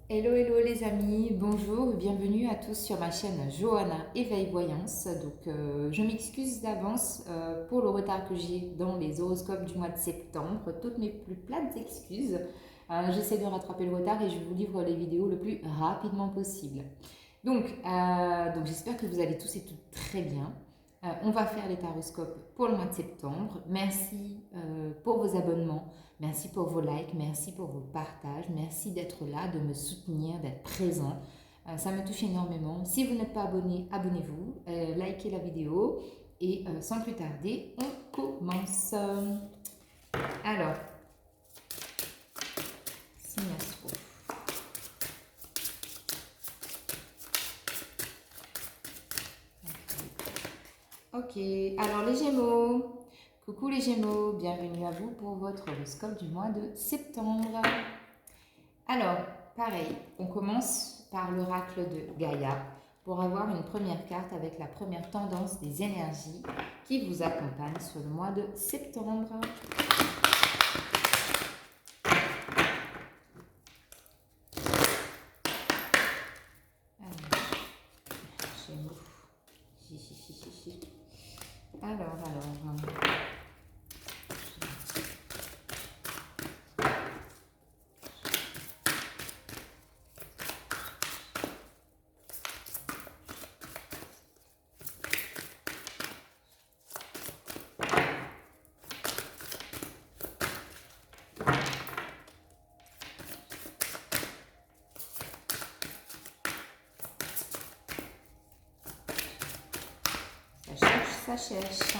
Hello, hello les amis, bonjour, bienvenue à tous sur ma chaîne Johanna Éveil Voyance. Je m'excuse d'avance pour le retard que j'ai dans les horoscopes du mois de septembre. Toutes mes plus plates excuses. J'essaie de rattraper le retard et je vous livre les vidéos le plus rapidement possible. Donc j'espère que vous allez tous et toutes très bien. On va faire les taroscopes pour le mois de septembre. Merci pour vos abonnements, merci pour vos likes, merci pour vos partages, merci d'être là, de me soutenir, d'être présent. Ça me touche énormément. Si vous n'êtes pas abonné, abonnez-vous, likez la vidéo et sans plus tarder, on commence. Alors, signe astro. Ok, alors les Gémeaux. Coucou les Gémeaux, bienvenue à vous pour votre horoscope du mois de septembre. Alors, pareil, on commence par l'oracle de Gaïa pour avoir une première carte avec la première tendance des énergies qui vous accompagne sur le mois de septembre. Alors, Gémeaux. Alors. Ça cherche.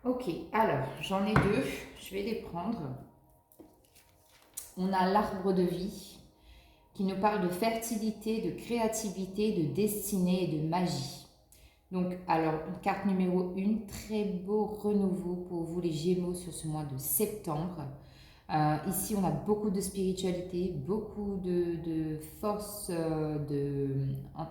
Ok, alors j'en ai deux, je vais les prendre. On a l'arbre de vie qui nous parle de fertilité, de créativité, de destinée et de magie. Donc, alors, carte numéro 1, très beau renouveau pour vous les Gémeaux sur ce mois de septembre. Ici, on a beaucoup de spiritualité, beaucoup de force en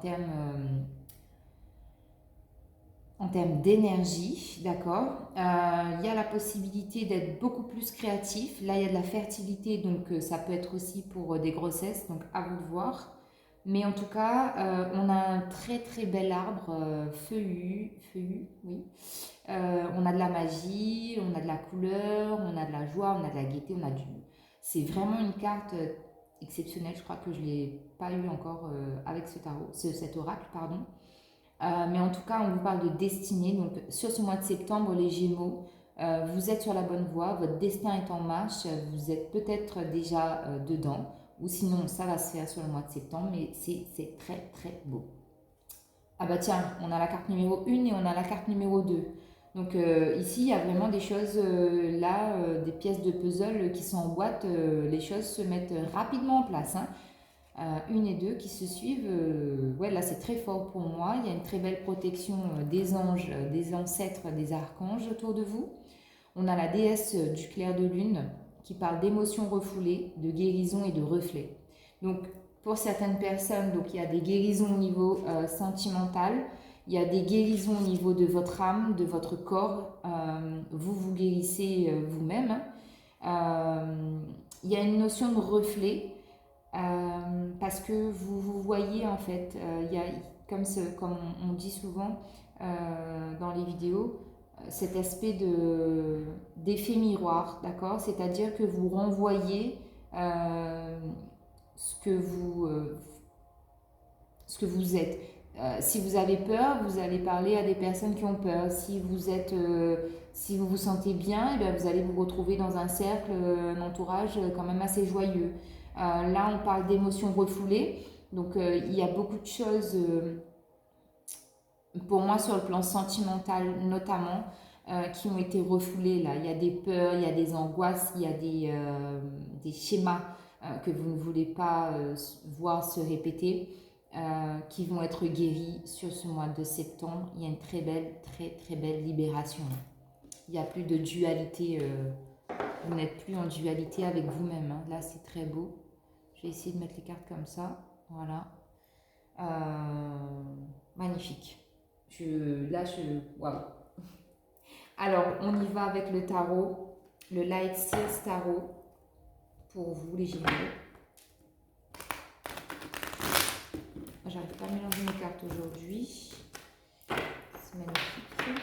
termes d'énergie, d'accord. Il y a la possibilité d'être beaucoup plus créatif. Là, il y a de la fertilité, donc ça peut être aussi pour des grossesses, donc à vous de voir. Mais en tout cas, on a un très très bel arbre feuillu, oui. On a de la magie, on a de la couleur, on a de la joie, on a de la gaieté, on a du... C'est vraiment une carte exceptionnelle, je crois que je ne l'ai pas eu encore avec ce tarot, cet oracle, pardon. Mais en tout cas, on vous parle de destinée. Donc, sur ce mois de septembre, les Gémeaux, vous êtes sur la bonne voie, votre destin est en marche, vous êtes peut-être déjà dedans, ou sinon, ça va se faire sur le mois de septembre, mais c'est très très beau. Ah bah tiens, on a la carte numéro 1 et on a la carte numéro 2. Donc ici, il y a vraiment des choses, des pièces de puzzle qui sont en boîte, les choses se mettent rapidement en place, hein. 1 et 2 qui se suivent. Ouais, là c'est très fort pour moi. Il y a une très belle protection des anges, des ancêtres, des archanges autour de vous. On a la déesse du clair de lune qui parle d'émotions refoulées, de guérison et de reflets. Donc pour certaines personnes, donc, il y a des guérisons au niveau sentimental, il y a des guérisons au niveau de votre âme, de votre corps. Vous vous guérissez vous-même. Il y a une notion de reflet parce que vous vous voyez en fait, il y a comme on dit souvent dans les vidéos, cet aspect d'effet miroir, d'accord? C'est-à-dire que vous renvoyez euh, ce que vous, euh, ce que vous êtes. Si vous avez peur, vous allez parler à des personnes qui ont peur. Si vous vous sentez bien, eh bien, vous allez vous retrouver dans un cercle, un entourage quand même assez joyeux. Là, on parle d'émotions refoulées. Donc, il y a beaucoup de choses, pour moi, sur le plan sentimental notamment, qui ont été refoulées. Là, il y a des peurs, il y a des angoisses, il y a des schémas que vous ne voulez pas voir se répéter. qui vont être guéris sur ce mois de septembre. Il y a une très belle libération. Il n'y a plus de dualité. Vous n'êtes plus en dualité avec vous-même. Hein. Là, c'est très beau. Je vais essayer de mettre les cartes comme ça. Voilà. Magnifique. Waouh. Alors, on y va avec le tarot. Le Light Seals Tarot. Pour vous, les Gémeaux. J'arrive pas à mélanger mes cartes aujourd'hui. C'est magnifique.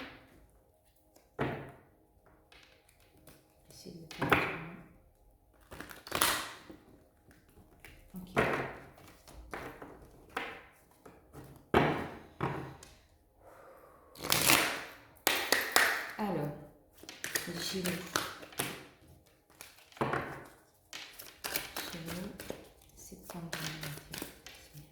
Essayer de le faire autrement. Ok. Alors, Gémeaux. Septembre 2021.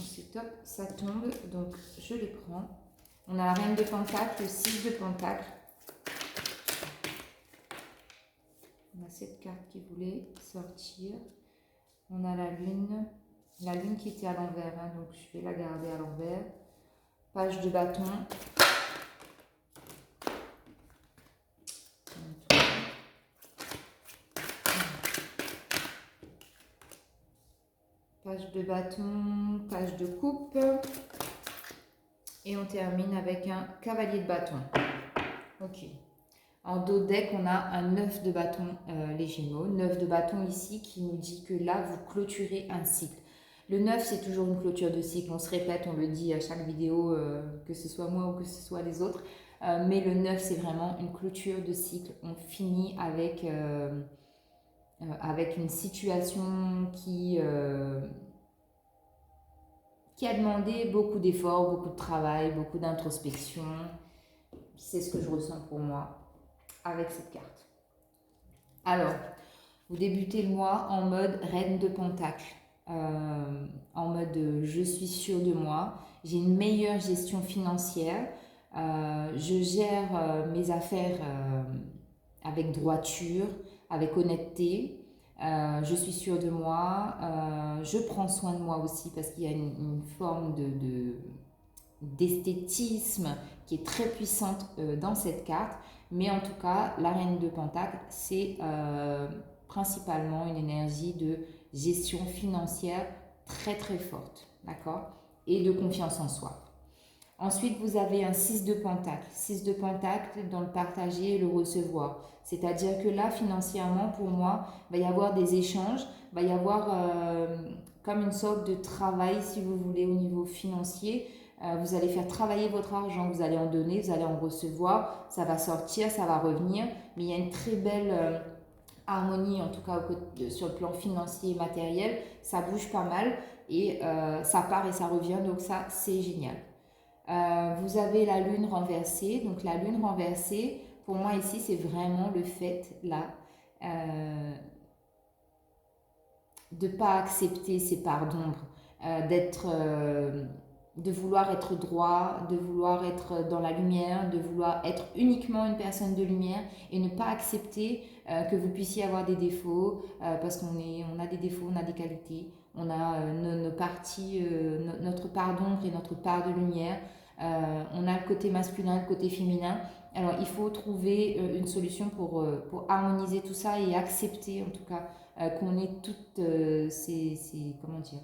C'est top, ça tombe, donc je les prends. On a la reine de Pentacle, le 6 de Pentacle. On a cette carte qui voulait sortir. On a la lune qui était à l'envers, hein, donc je vais la garder à l'envers. Page de bâton. Page de bâton, page de coupe. Et on termine avec un cavalier de bâton. Ok. En dos deck, on a un 9 de bâton, les Gémeaux. 9 de bâton ici qui nous dit que là, vous clôturez un cycle. Le 9, c'est toujours une clôture de cycle. On se répète, on le dit à chaque vidéo, que ce soit moi ou que ce soit les autres. Mais le 9, c'est vraiment une clôture de cycle. On finit avec une situation qui a demandé beaucoup d'efforts, beaucoup de travail, beaucoup d'introspection. C'est ce que je ressens pour moi avec cette carte. Alors, vous débutez le mois en mode reine de pentacle, en mode je suis sûre de moi, j'ai une meilleure gestion financière, je gère mes affaires avec droiture, avec honnêteté, je suis sûre de moi, je prends soin de moi aussi parce qu'il y a une forme d'esthétisme qui est très puissante dans cette carte. Mais en tout cas, la reine de Pentacle, c'est principalement une énergie de gestion financière très forte, d'accord? Et de confiance en soi. Ensuite, vous avez un 6 de Pentacle. 6 de Pentacle dans le partager et le recevoir. C'est-à-dire que là, financièrement, pour moi, il va y avoir des échanges, il va y avoir comme une sorte de travail, si vous voulez, au niveau financier. Vous allez faire travailler votre argent, vous allez en donner, vous allez en recevoir, ça va sortir, ça va revenir. Mais il y a une très belle harmonie, en tout cas sur le plan financier et matériel. Ça bouge pas mal et ça part et ça revient, donc ça, c'est génial. Vous avez la lune renversée. Donc la lune renversée, pour moi ici, c'est vraiment le fait là de ne pas accepter ces parts d'ombre, de vouloir être droit, de vouloir être dans la lumière, de vouloir être uniquement une personne de lumière et ne pas accepter que vous puissiez avoir des défauts parce qu'on a des défauts, on a des qualités, on a nos parties, notre part d'ombre et notre part de lumière, on a le côté masculin, le côté féminin. Alors il faut trouver une solution pour harmoniser tout ça et accepter en tout cas qu'on ait toutes comment dire,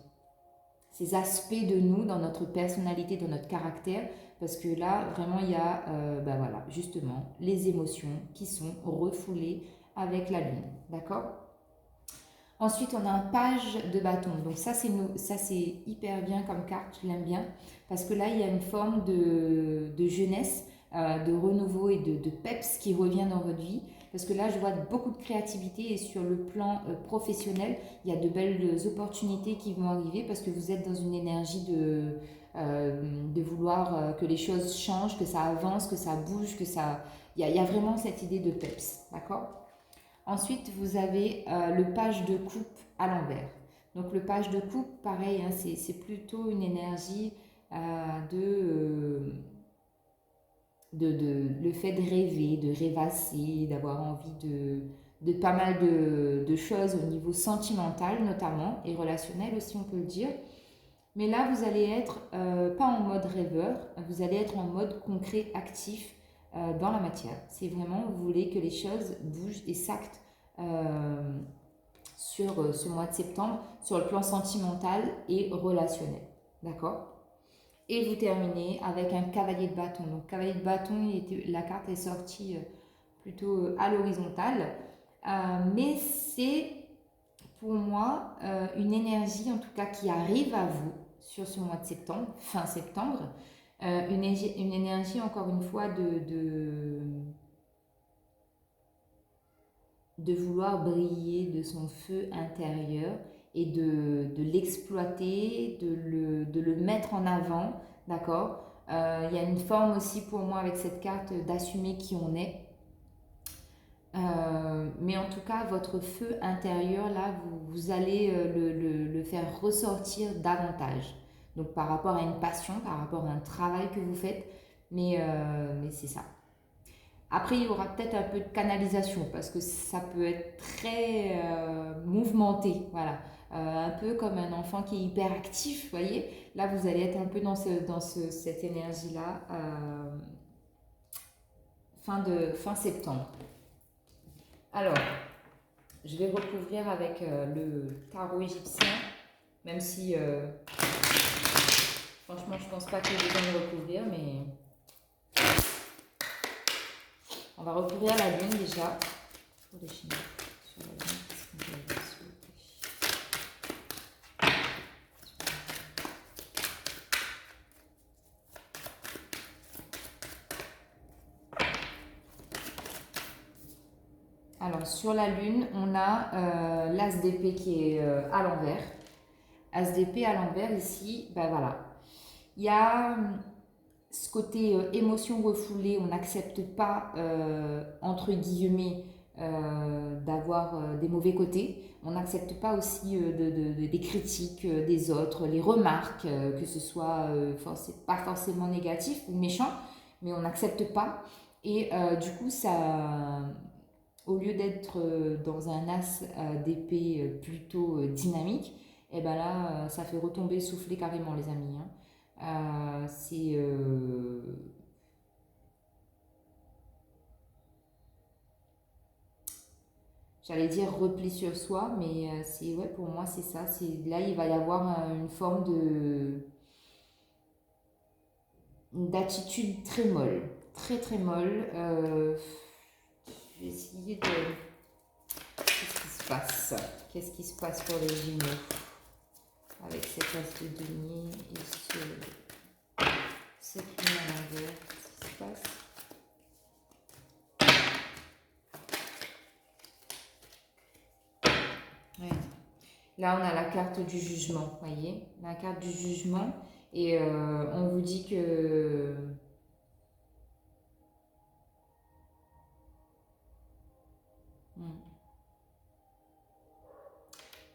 ces aspects de nous dans notre personnalité, dans notre caractère, parce que là, vraiment, il y a voilà, justement les émotions qui sont refoulées avec la lune, d'accord? Ensuite, on a un page de bâton. Donc ça, c'est hyper bien comme carte, je l'aime bien, parce que là, il y a une forme de jeunesse, de renouveau et de peps qui revient dans votre vie. Parce que là, je vois beaucoup de créativité et sur le plan professionnel, il y a de belles opportunités qui vont arriver parce que vous êtes dans une énergie de vouloir que les choses changent, que ça avance, que ça bouge, que ça... Il y a vraiment cette idée de peps, d'accord? Ensuite, vous avez le page de coupe à l'envers. Donc le page de coupe, pareil, hein, c'est plutôt une énergie le fait de rêver, de rêvasser, d'avoir envie de pas mal de choses au niveau sentimental notamment, et relationnel aussi on peut le dire. Mais là, vous allez être pas en mode rêveur, vous allez être en mode concret, actif dans la matière. C'est vraiment, vous voulez que les choses bougent et s'actent sur ce mois de septembre, sur le plan sentimental et relationnel. D'accord? Et vous terminez avec un cavalier de bâton. Donc, cavalier de bâton, la carte est sortie plutôt à l'horizontale. Mais c'est pour moi une énergie, en tout cas, qui arrive à vous sur ce mois de septembre, fin septembre. Une énergie, encore une fois, de vouloir briller de son feu intérieur et de l'exploiter, de le mettre en avant, d'accord. Il y a une forme aussi pour moi avec cette carte d'assumer qui on est. Mais en tout cas, votre feu intérieur, là, vous allez le faire ressortir davantage. Donc par rapport à une passion, par rapport à un travail que vous faites, mais c'est ça. Après, il y aura peut-être un peu de canalisation parce que ça peut être très mouvementé, voilà. Un peu comme un enfant qui est hyper actif, vous voyez. Là, vous allez être un peu dans cette énergie-là fin septembre. Alors, je vais recouvrir avec le tarot égyptien, même si franchement, je pense pas que j'ai besoin de recouvrir, mais on va recouvrir la lune déjà. Pour les Chinois, sur la lune, qu'est-ce qu'on peut avoir, s'il vous plaît? Alors, sur la lune, on a l'as d'épée qui est à l'envers. As d'épée à l'envers, ici, ben voilà. Il y a ce côté émotion refoulée, on n'accepte pas, entre guillemets, d'avoir des mauvais côtés. On n'accepte pas aussi des critiques des autres, les remarques, que ce soit pas forcément négatif ou méchant, mais on n'accepte pas. Et du coup, ça, au lieu d'être dans un as d'épée plutôt dynamique, et ben là, ça fait retomber le soufflet carrément, les amis. Hein. J'allais dire repli sur soi, mais ouais, pour moi, c'est ça. Là, il va y avoir une forme d'attitude très molle, très très molle. Je vais essayer de. Qu'est-ce qui se passe? Qu'est-ce qui se passe pour les Gémeaux avec cette as de denier et cette lune à l'envers? Qu'est-ce qui se passe? Ouais. Là, on a la carte du jugement, voyez, la carte du jugement, et on vous dit que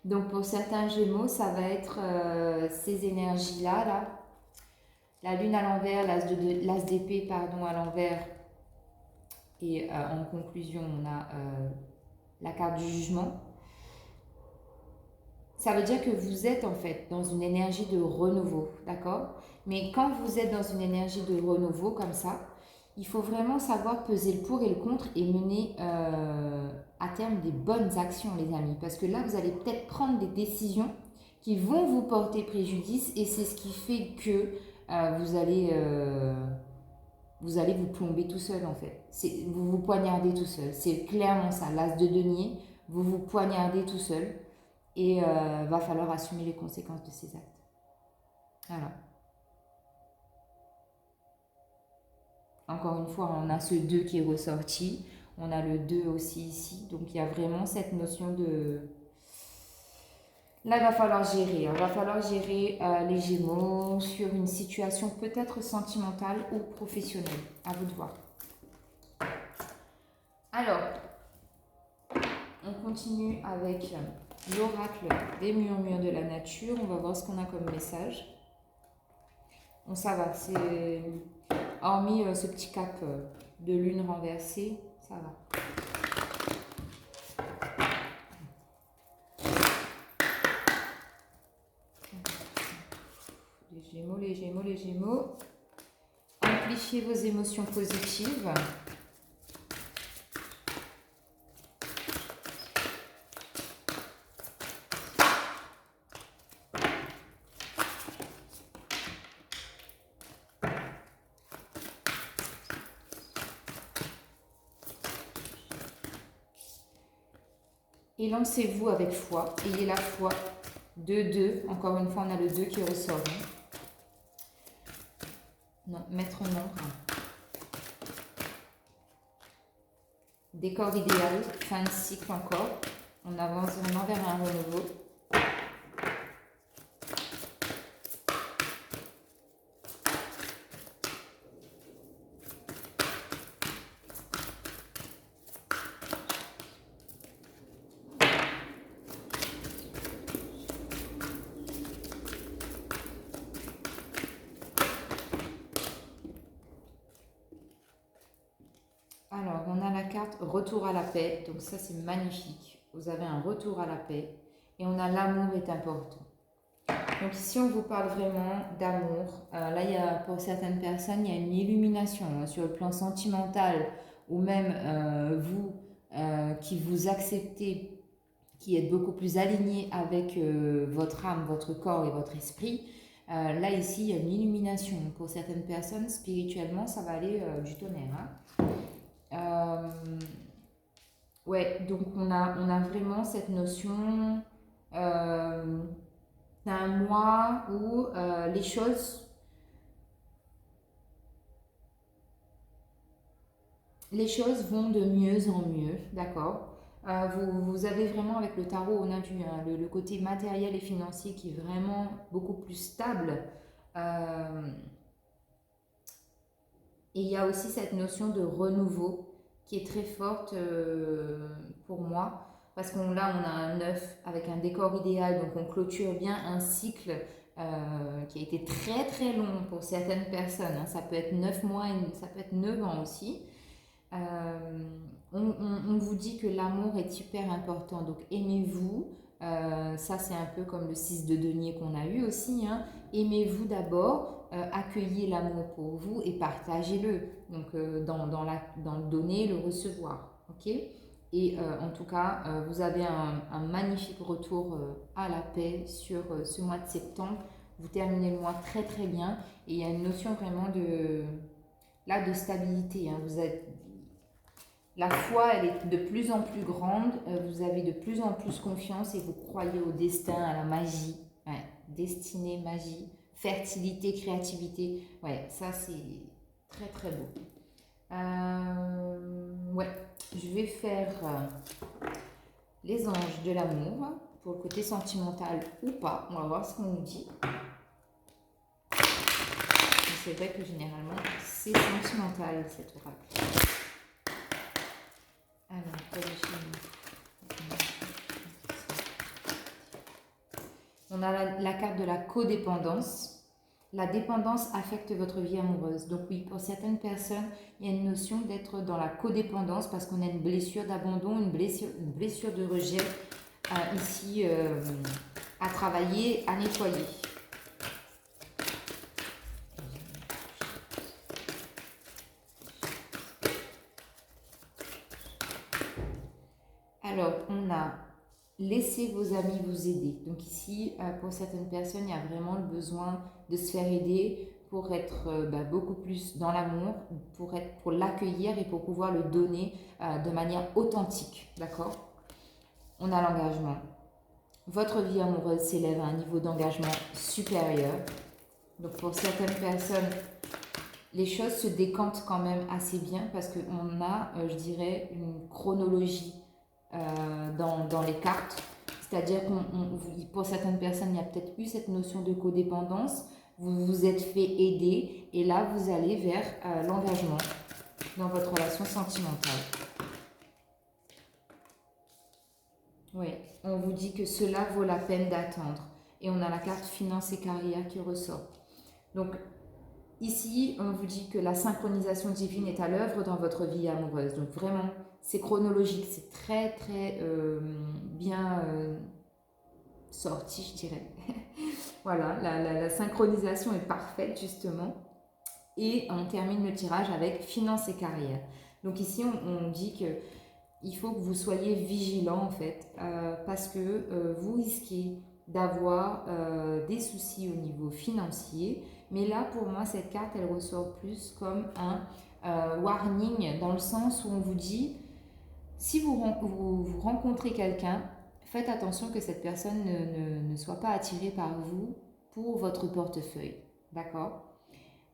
donc pour certains Gémeaux, ça va être ces énergies-là, là. La lune à l'envers, l'as d'épée, pardon, à l'envers, et en conclusion, on a la carte du jugement. Ça veut dire que vous êtes en fait dans une énergie de renouveau, d'accord? Mais quand vous êtes dans une énergie de renouveau comme ça, il faut vraiment savoir peser le pour et le contre et mener à terme des bonnes actions, les amis. Parce que là, vous allez peut-être prendre des décisions qui vont vous porter préjudice et c'est ce qui fait que vous allez vous plomber tout seul en fait. Vous vous poignardez tout seul. C'est clairement ça, l'as de denier, vous vous poignardez tout seul. Et va falloir assumer les conséquences de ces actes. Voilà. Encore une fois, on a ce 2 qui est ressorti. On a le 2 aussi ici. Donc, il y a vraiment cette notion de... Là, il va falloir gérer. Il va falloir gérer les Gémeaux sur une situation peut-être sentimentale ou professionnelle. À vous de voir. Alors, on continue avec l'oracle des murmures de la nature. On va voir ce qu'on a comme message. Bon, ça va, hormis ce petit cap de lune renversée, ça va. Les Gémeaux, les Gémeaux, les Gémeaux. Amplifiez vos émotions positives. Et lancez-vous avec foi. Ayez la foi. 2. Encore une fois, on a le 2 qui ressort. Non, maître nombre. Décor idéal. Fin de cycle encore. On avance vraiment vers un renouveau. Alors, on a la carte retour à la paix. Donc ça, c'est magnifique. Vous avez un retour à la paix. Et on a l'amour est important. Donc ici, on vous parle vraiment d'amour. Là, il y a, pour certaines personnes, il y a une illumination sur le plan sentimental ou même vous qui vous acceptez, qui êtes beaucoup plus aligné avec votre âme, votre corps et votre esprit. Là, ici, il y a une illumination. Pour certaines personnes, spirituellement, ça va aller du tonnerre. Ouais, donc on a vraiment cette notion d'un mois où les choses vont de mieux en mieux, d'accord. Vous avez vraiment avec le tarot, on a vu le côté matériel et financier qui est vraiment beaucoup plus stable. Et il y a aussi cette notion de renouveau qui est très forte pour moi. Parce qu'on là, on a un 9 avec un décor idéal, donc on clôture bien un cycle qui a été très très long pour certaines personnes. Ça peut être 9 mois, ça peut être 9 ans aussi. On vous dit que l'amour est hyper important, donc aimez-vous. Ça, c'est un peu comme le 6 de denier qu'on a eu aussi. Aimez-vous d'abord, accueillez l'amour pour vous et partagez-le. Donc, dans le donner, le recevoir. Ok. Et en tout cas, vous avez un magnifique retour à la paix sur ce mois de septembre. Vous terminez le mois très très bien. Et il y a une notion vraiment de stabilité. Vous êtes, la foi, elle est de plus en plus grande. Vous avez de plus en plus confiance et vous croyez au destin, à la magie. Ouais, destinée, magie, fertilité, créativité. Ouais, ça c'est très très beau. Ouais, je vais faire les anges de l'amour pour le côté sentimental ou pas. On va voir ce qu'on nous dit. C'est vrai que généralement c'est sentimental cet oracle. Alors, on a la carte de la codépendance. La dépendance affecte votre vie amoureuse. Donc oui, pour certaines personnes, il y a une notion d'être dans la codépendance parce qu'on a une blessure d'abandon, une blessure de rejet ici à travailler, à nettoyer. Alors, on a laissé vos amis vous aider. Donc ici, pour certaines personnes, il y a vraiment le besoin de se faire aider pour être beaucoup plus dans l'amour, pour l'accueillir et pour pouvoir le donner de manière authentique. D'accord? On a l'engagement. Votre vie amoureuse s'élève à un niveau d'engagement supérieur. Donc pour certaines personnes, les choses se décantent quand même assez bien parce qu'on a, je dirais, une chronologie dans les cartes. C'est-à-dire que pour certaines personnes, il y a peut-être eu cette notion de codépendance. Vous vous êtes fait aider et là, vous allez vers l'engagement dans votre relation sentimentale. Oui, on vous dit que cela vaut la peine d'attendre. Et on a la carte finance et carrière qui ressort. Donc, Ici, on vous dit que la synchronisation divine est à l'œuvre dans votre vie amoureuse. Donc vraiment, c'est chronologique, c'est très très bien sorti, je dirais. Voilà, la synchronisation est parfaite justement. Et on termine le tirage avec finances et carrière. Donc ici, on dit que il faut que vous soyez vigilant en fait, parce que vous risquez d'avoir des soucis au niveau financier. Mais là, pour moi, cette carte, elle ressort plus comme un warning, dans le sens où on vous dit, si vous rencontrez quelqu'un, faites attention que cette personne ne soit pas attirée par vous pour votre portefeuille. D'accord?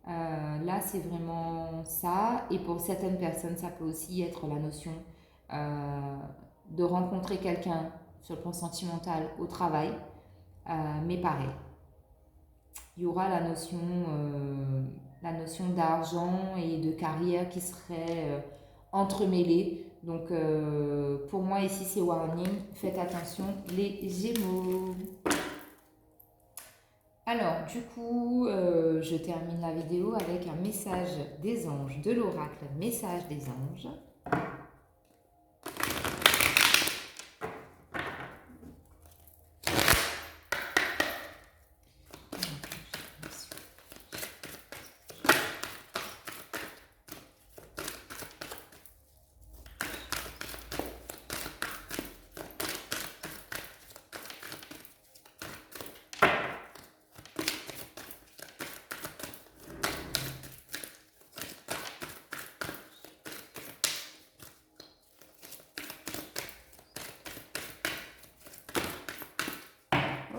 Là, c'est vraiment ça. Et pour certaines personnes, ça peut aussi être la notion euh, de rencontrer quelqu'un sur le plan sentimental au travail. Mais pareil, il y aura la notion d'argent et de carrière qui serait entremêlée. Donc, pour moi, ici, c'est warning. Faites attention, les Gémeaux. Alors, du coup, je termine la vidéo avec un message des anges, de l'oracle, message des anges.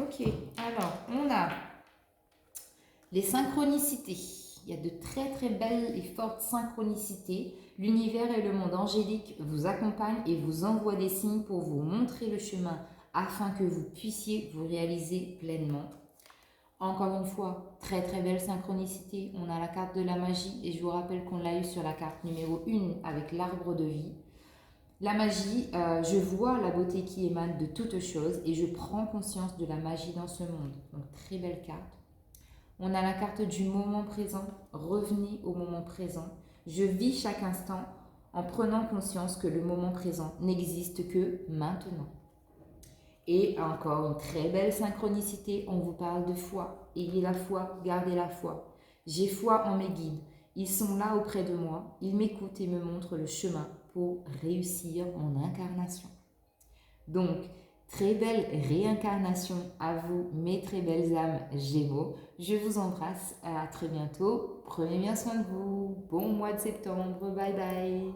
Ok, alors, on a les synchronicités. Il y a de très très belles et fortes synchronicités. L'univers et le monde angélique vous accompagnent et vous envoient des signes pour vous montrer le chemin afin que vous puissiez vous réaliser pleinement. Encore une fois, très très belle synchronicité. On a la carte de la magie et je vous rappelle qu'on l'a eu sur la carte numéro 1 avec l'arbre de vie. La magie, je vois la beauté qui émane de toutes choses et je prends conscience de la magie dans ce monde. Donc très belle carte. On a la carte du moment présent. Revenez au moment présent. Je vis chaque instant en prenant conscience que le moment présent n'existe que maintenant. Et encore une très belle synchronicité, on vous parle de foi. Ayez la foi, gardez la foi. J'ai foi en mes guides. Ils sont là auprès de moi. Ils m'écoutent et me montrent le chemin pour réussir mon incarnation. Donc, très belle réincarnation à vous, mes très belles âmes Gémeaux. Je vous embrasse. À très bientôt. Prenez bien soin de vous. Bon mois de septembre. Bye bye.